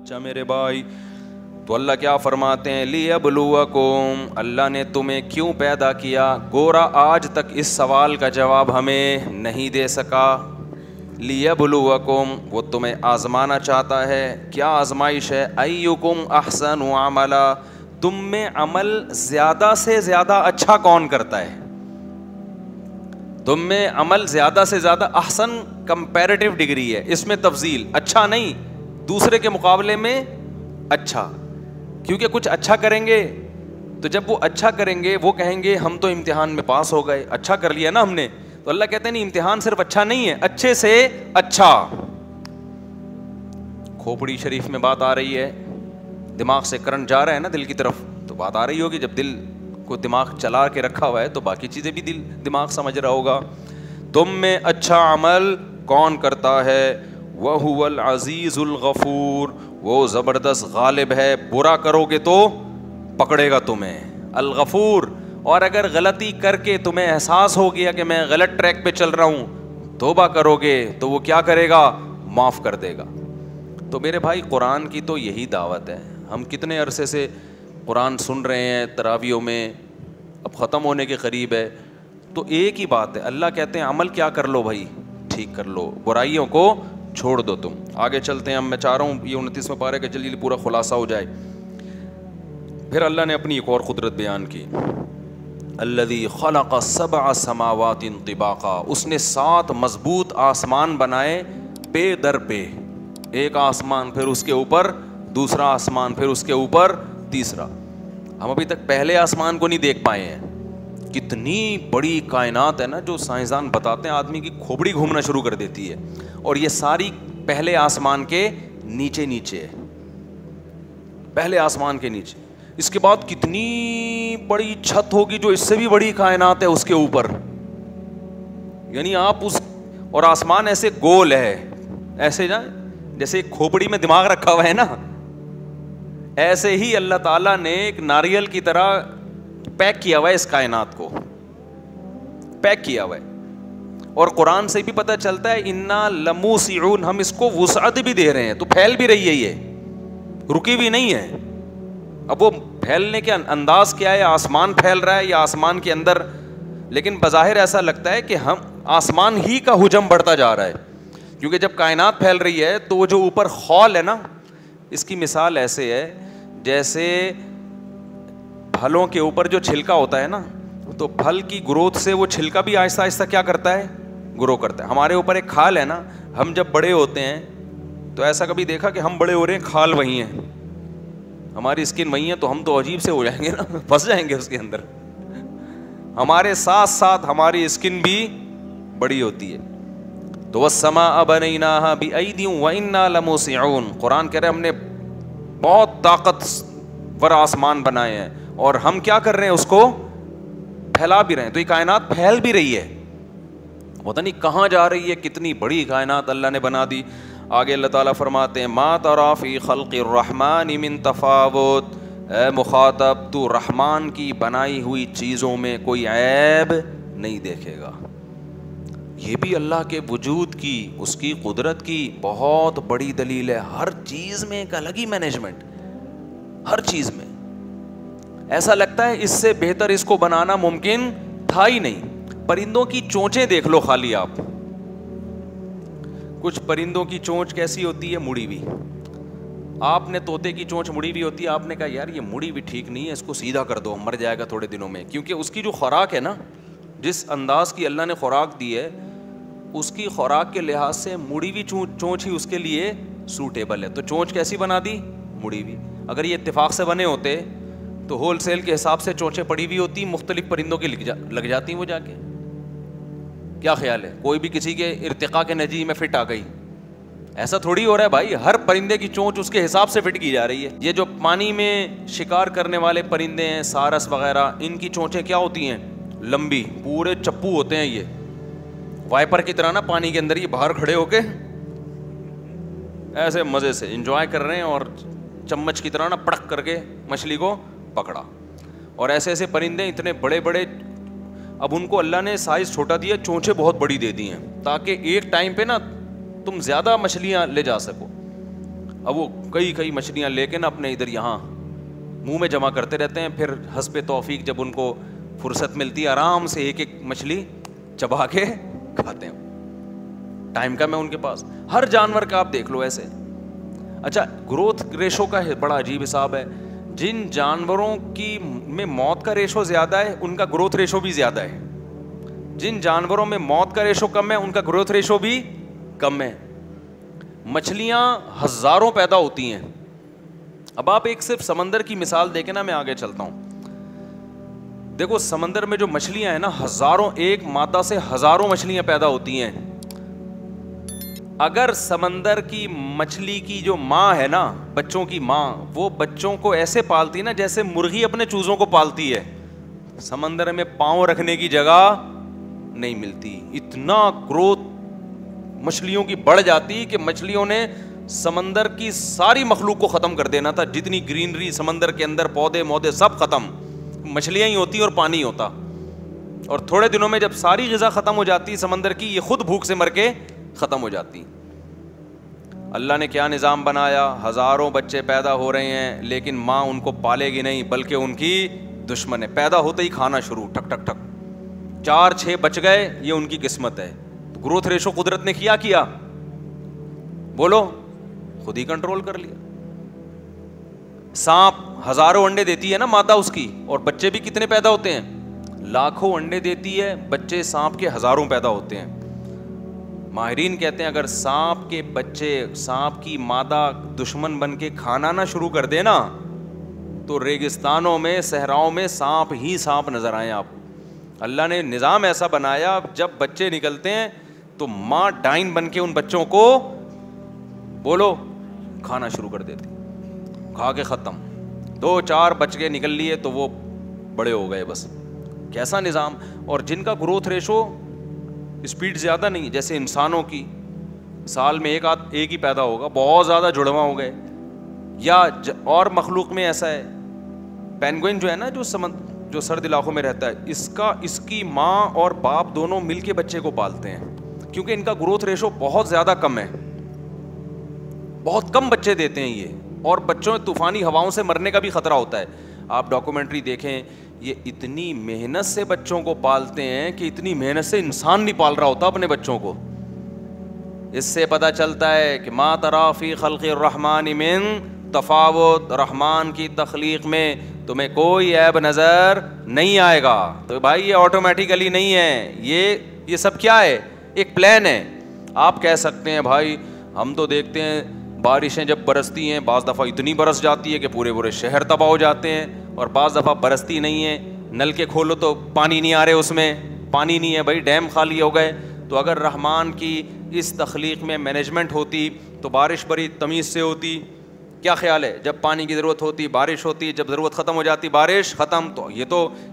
اچھا میرے بھائی، تو اللہ کیا فرماتے ہیں؟ لیبلوکم، اللہ نے تمہیں کیوں پیدا کیا؟ گورا آج تک اس سوال کا جواب ہمیں نہیں دے سکا. لیبلوکم، وہ تمہیں آزمانا چاہتا ہے. کیا آزمائش ہے؟ ایکم احسن عملا، تم میں عمل زیادہ سے زیادہ اچھا کون کرتا ہے؟ تم میں عمل زیادہ سے زیادہ، احسن کمپیریٹیو ڈگری ہے، اس میں تفضیل، اچھا نہیں، دوسرے کے مقابلے میں اچھا. کیونکہ کچھ اچھا کریں گے تو جب وہ اچھا کریں گے وہ کہیں گے ہم تو امتحان میں پاس ہو گئے، اچھا کر لیا نا ہم نے. تو اللہ کہتے ہیں نہیں، امتحان صرف اچھا نہیں ہے، اچھے سے اچھا. کھوپڑی شریف میں بات آ رہی ہے، دماغ سے کرنٹ جا رہا ہے نا دل کی طرف، تو بات آ رہی ہوگی. جب دل کو دماغ چلا کے رکھا ہوا ہے تو باقی چیزیں بھی دل دماغ سمجھ رہا ہوگا. تم میں اچھا عمل کون کرتا ہے؟ وَهُوَ الْعَزِيزُ الْغَفُورُ، وہ زبردست غالب ہے، برا کرو گے تو پکڑے گا تمہیں. الغفور، اور اگر غلطی کر کے تمہیں احساس ہو گیا کہ میں غلط ٹریک پہ چل رہا ہوں، توبہ کرو گے تو وہ کیا کرے گا؟ معاف کر دے گا. تو میرے بھائی قرآن کی تو یہی دعوت ہے. ہم کتنے عرصے سے قرآن سن رہے ہیں تراویحوں میں، اب ختم ہونے کے قریب ہے. تو ایک ہی بات ہے، اللہ کہتے ہیں عمل کیا کر لو بھائی؟ ٹھیک کر لو، برائیوں کو چھوڑ دو. تم آگے چلتے ہیں. میں چاہ رہا ہوں یہ 29واں پارہ کا جلدی پورا خلاصہ ہو جائے. پھر اللہ نے اپنی ایک اور قدرت بیان کی. الذی خلق 7 سماوات طباقا، اس نے 7 مضبوط آسمان بنائے پے در پہ. ایک آسمان، پھر اس کے اوپر دوسرا آسمان، پھر اس کے اوپر تیسرا. ہم ابھی تک پہلے آسمان کو نہیں دیکھ پائے ہیں. کتنی بڑی کائنات ہے نا، جو سائنسدان بتاتے ہیں آدمی کی کھوپڑی گھومنا شروع کر دیتی ہے. اور یہ ساری پہلے آسمان کے نیچے نیچے ہے، پہلے آسمان کے نیچے. اس کے بعد کتنی بڑی چھت ہوگی جو اس سے بھی بڑی کائنات ہے اس کے اوپر. یعنی آپ اس، اور آسمان ایسے گول ہے، ایسے جیسے کھوپڑی میں دماغ رکھا ہوا ہے نا، ایسے ہی اللہ تعالیٰ نے ایک ناریل کی طرح پیک کیا ہوا ہے، اس کائنات کو پیک کیا ہوا ہے. اور قرآن سے بھی پتہ چلتا ہے انا لموسعون، ہم اس کو وسعت بھی دے رہے ہیں. تو پھیل بھی رہی ہے، یہ رکی بھی نہیں ہے. اب وہ پھیلنے کے انداز کیا ہے؟ آسمان پھیل رہا ہے یا آسمان کے اندر؟ لیکن بظاہر ایسا لگتا ہے کہ ہم آسمان ہی کا حجم بڑھتا جا رہا ہے. کیونکہ جب کائنات پھیل رہی ہے تو وہ جو اوپر خول ہے نا، اس کی مثال ایسے ہے جیسے پھلوں کے اوپر جو چھلکا ہوتا ہے نا، تو پھل کی گروتھ سے وہ چھلکا بھی آہستہ آہستہ کیا کرتا ہے؟ گرو کرتا ہے. ہمارے اوپر ایک کھال ہے نا، ہم جب بڑے ہوتے ہیں تو ایسا کبھی دیکھا کہ ہم بڑے ہو رہے ہیں، کھال وہی ہیں، ہماری اسکن وہی ہے، تو ہم تو عجیب سے ہو جائیں گے نا، پھنس جائیں گے اس کے اندر. ہمارے ساتھ ساتھ ہماری اسکن بھی بڑی ہوتی ہے. تو والسماء بنیناہا بأید وإنا لموسعون، قرآن کہہ رہے ہیں ہم نے بہت طاقتور آسمان بنائے ہیں اور ہم کیا کر رہے ہیں؟ اس کو پھیلا بھی رہے ہیں. تو یہ کائنات پھیل بھی رہی ہے، پتہ نہیں کہاں جا رہی ہے. کتنی بڑی کائنات اللہ نے بنا دی. آگے اللہ تعالیٰ فرماتے ہیں ما تری فی خلق الرحمن من تفاوت، اے مخاطب تو رحمان کی بنائی ہوئی چیزوں میں کوئی عیب نہیں دیکھے گا. یہ بھی اللہ کے وجود کی، اس کی قدرت کی بہت بڑی دلیل ہے. ہر چیز میں ایک الگ ہی مینجمنٹ، ہر چیز میں. ایسا لگتا ہے اس سے بہتر اس کو بنانا ممکن تھا ہی نہیں. پرندوں کی چونچیں دیکھ لو خالی آپ. کچھ پرندوں کی چونچ کیسی ہوتی ہے؟ مڑی ہوئی. آپ نے طوطے کی چونچ مڑی ہوئی ہوتی ہے، آپ نے کہا یار یہ مڑی ہوئی ٹھیک نہیں ہے، اس کو سیدھا کر دو، مر جائے گا تھوڑے دنوں میں. کیونکہ اس کی جو خوراک ہے نا، جس انداز کی اللہ نے خوراک دی ہے، اس کی خوراک کے لحاظ سے مڑی ہوئی چونچ ہی اس کے لیے سوٹیبل ہے. تو چونچ کیسی بنا دی؟ مڑی ہوئی. اگر یہ اتفاق سے بنے ہوتے تو ہول سیل کے حساب سے چونچیں پڑی ہوئی ہوتی، مختلف پرندوں کی لگ جاتی وہ جا کے. کیا خیال ہے؟ کوئی بھی کسی کے ارتقاء کے نتیجے میں فٹ آ گئی، ایسا تھوڑی ہو رہا ہے بھائی. ہر پرندے کی چونچ اس کے حساب سے فٹ کی جا رہی ہے. یہ جو پانی میں شکار کرنے والے پرندے ہیں، سارس وغیرہ، ان کی چونچیں کیا ہوتی ہیں؟ لمبی، پورے چپو ہوتے ہیں. یہ وائپر کی طرح نا پانی کے اندر یہ باہر کھڑے ہو کے ایسے مزے سے انجوائے کر رہے ہیں، اور چمچ کی طرح نا پڑک کر کے مچھلی کو پکڑا. اور ایسے ایسے پرندے اتنے بڑے بڑے. اب ان کو اللہ نے سائز چھوٹا دیا، چونچیں بہت بڑی دے دی ہیں تاکہ ایک ٹائم پہ نا تم زیادہ مچھلیاں لے جا سکو. اب وہ کئی مچھلیاں لے کے نا اپنے ادھر یہاں منہ میں جمع کرتے رہتے ہیں, پھر حسب توفیق جب ان کو فرصت ملتی ہے آرام سے ایک مچھلی چبا کے کھاتے ہیں. ٹائم کم ہے ان کے پاس. ہر جانور کا آپ دیکھ لو ایسے. اچھا, گروتھ ریشو کا بڑا عجیب حساب ہے. جن جانوروں کی میں موت کا ریشو زیادہ ہے ان کا گروتھ ریشو بھی زیادہ ہے. جن جانوروں میں موت کا ریشو کم ہے ان کا گروتھ ریشو بھی کم ہے. مچھلیاں ہزاروں پیدا ہوتی ہیں. اب آپ ایک صرف سمندر کی مثال دیکھیں نا, میں آگے چلتا ہوں. دیکھو سمندر میں جو مچھلیاں ہیں نا, ہزاروں, ایک مادہ سے ہزاروں مچھلیاں پیدا ہوتی ہیں. اگر سمندر کی مچھلی کی جو ماں ہے نا, بچوں کی ماں, وہ بچوں کو ایسے پالتی نا جیسے مرغی اپنے چوزوں کو پالتی ہے, سمندر میں پاؤں رکھنے کی جگہ نہیں ملتی. اتنا گروتھ مچھلیوں کی بڑھ جاتی کہ مچھلیوں نے سمندر کی ساری مخلوق کو ختم کر دینا تھا. جتنی گرینری سمندر کے اندر, پودے مودے سب ختم, مچھلیاں ہی ہوتی اور پانی ہوتا. اور تھوڑے دنوں میں جب ساری غذا ختم ہو جاتی سمندر کی, یہ خود بھوک سے مر کے ختم ہو جاتی. اللہ نے کیا نظام بنایا, ہزاروں بچے پیدا ہو رہے ہیں لیکن ماں ان کو پالے گی نہیں بلکہ ان کی دشمن ہے. پیدا ہوتے ہی کھانا شروع, ٹک ٹک ٹک, 4-6 بچ گئے, یہ ان کی قسمت ہے. گروتھ ریشو قدرت نے کیا بولو, خود ہی کنٹرول کر لیا. سانپ ہزاروں انڈے دیتی ہے نا مادہ اس کی, اور بچے بھی کتنے پیدا ہوتے ہیں, لاکھوں انڈے دیتی ہے, بچے سانپ کے ہزاروں پیدا ہوتے ہیں. ماہرین کہتے ہیں اگر سانپ کے بچے سانپ کی مادہ دشمن بن کے کھانا نہ شروع کر دے نا, تو ریگستانوں میں, صحراؤں میں سانپ ہی سانپ نظر آئے آپ. اللہ نے نظام ایسا بنایا, جب بچے نکلتے ہیں تو ماں ڈائن بن کے ان بچوں کو بولو کھانا شروع کر دیتی, کھا کے ختم. 2-4 بچ کے نکل لیے تو وہ بڑے ہو گئے بس. کیسا نظام. اور جن کا گروتھ ریشو اسپیڈ زیادہ نہیں, جیسے انسانوں کی سال میں ایک ہی پیدا ہوگا, بہت زیادہ جڑواں ہو گئے. یا اور مخلوق میں ایسا ہے, پینگوئن جو ہے نا, جو سرد علاقوں میں رہتا ہے, اس کی ماں اور باپ دونوں مل کے بچے کو پالتے ہیں, کیونکہ ان کا گروتھ ریشو بہت زیادہ کم ہے, بہت کم بچے دیتے ہیں یہ. اور بچوں طوفانی ہواؤں سے مرنے کا بھی خطرہ ہوتا ہے. آپ ڈاکومنٹری دیکھیں, یہ اتنی محنت سے بچوں کو پالتے ہیں کہ اتنی محنت سے انسان نہیں پال رہا ہوتا اپنے بچوں کو. اس سے پتہ چلتا ہے کہ ما تری فی خلق الرحمن من تفاوت, رحمان کی تخلیق میں تمہیں کوئی عیب نظر نہیں آئے گا. تو بھائی یہ آٹومیٹیکلی نہیں ہے, یہ سب کیا ہے, ایک پلان ہے. آپ کہہ سکتے ہیں بھائی ہم تو دیکھتے ہیں بارشیں جب برستی ہیں بعض دفعہ اتنی برس جاتی ہے کہ پورے شہر تباہ ہو جاتے ہیں, اور بعض دفعہ برستی نہیں ہے, نل کے کھولو تو پانی نہیں آ رہے, اس میں پانی نہیں ہے بھائی, ڈیم خالی ہو گئے. تو اگر رحمان کی اس تخلیق میں مینجمنٹ ہوتی تو بارش بڑی تمیز سے ہوتی. کیا خیال ہے, جب پانی کی ضرورت ہوتی بارش ہوتی, جب ضرورت ختم ہو جاتی بارش ختم. تو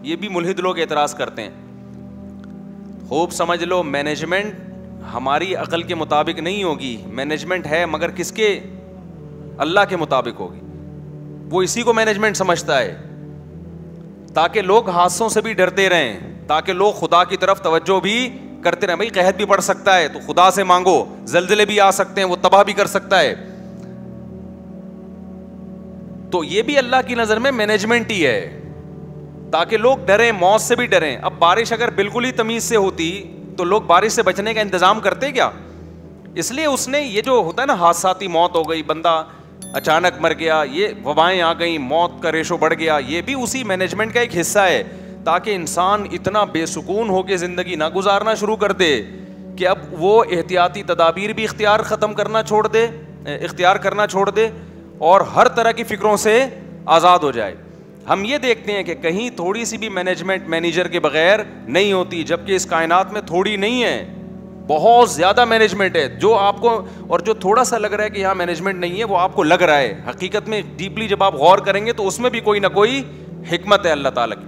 یہ بھی ملحد لوگ اعتراض کرتے ہیں. خوب سمجھ لو, مینجمنٹ ہماری عقل کے مطابق نہیں ہوگی, مینجمنٹ ہے مگر کس کے, اللہ کے مطابق ہوگی. وہ اسی کو مینجمنٹ سمجھتا ہے, تاکہ لوگ حادثوں سے بھی ڈرتے رہیں, تاکہ لوگ خدا کی طرف توجہ بھی کرتے رہیں. بھائی قحط بھی پڑ سکتا ہے تو خدا سے مانگو, زلزلے بھی آ سکتے ہیں, وہ تباہ بھی کر سکتا ہے. تو یہ بھی اللہ کی نظر میں مینجمنٹ ہی ہے, تاکہ لوگ ڈریں, موت سے بھی ڈریں. اب بارش اگر بالکل ہی تمیز سے ہوتی تو لوگ بارش سے بچنے کا انتظام کرتے کیا؟ اس لیے اس نے یہ جو ہوتا ہے نا حادثاتی موت ہو گئی, بندہ اچانک مر گیا, یہ وبائیں آ گئیں, موت کا ریشو بڑھ گیا, یہ بھی اسی مینجمنٹ کا ایک حصہ ہے, تاکہ انسان اتنا بے سکون ہو کے زندگی نہ گزارنا شروع کر دے کہ اب وہ احتیاطی تدابیر بھی اختیار کرنا چھوڑ دے اور ہر طرح کی فکروں سے آزاد ہو جائے. ہم یہ دیکھتے ہیں کہ کہیں تھوڑی سی بھی مینجمنٹ مینیجر کے بغیر نہیں ہوتی, جبکہ اس کائنات میں تھوڑی نہیں ہے, بہت زیادہ مینجمنٹ ہے. جو آپ کو, اور جو تھوڑا سا لگ رہا ہے کہ یہاں مینجمنٹ نہیں ہے, وہ آپ کو لگ رہا ہے, حقیقت میں ڈیپلی جب آپ غور کریں گے تو اس میں بھی کوئی نہ کوئی حکمت ہے اللہ تعالیٰ کی.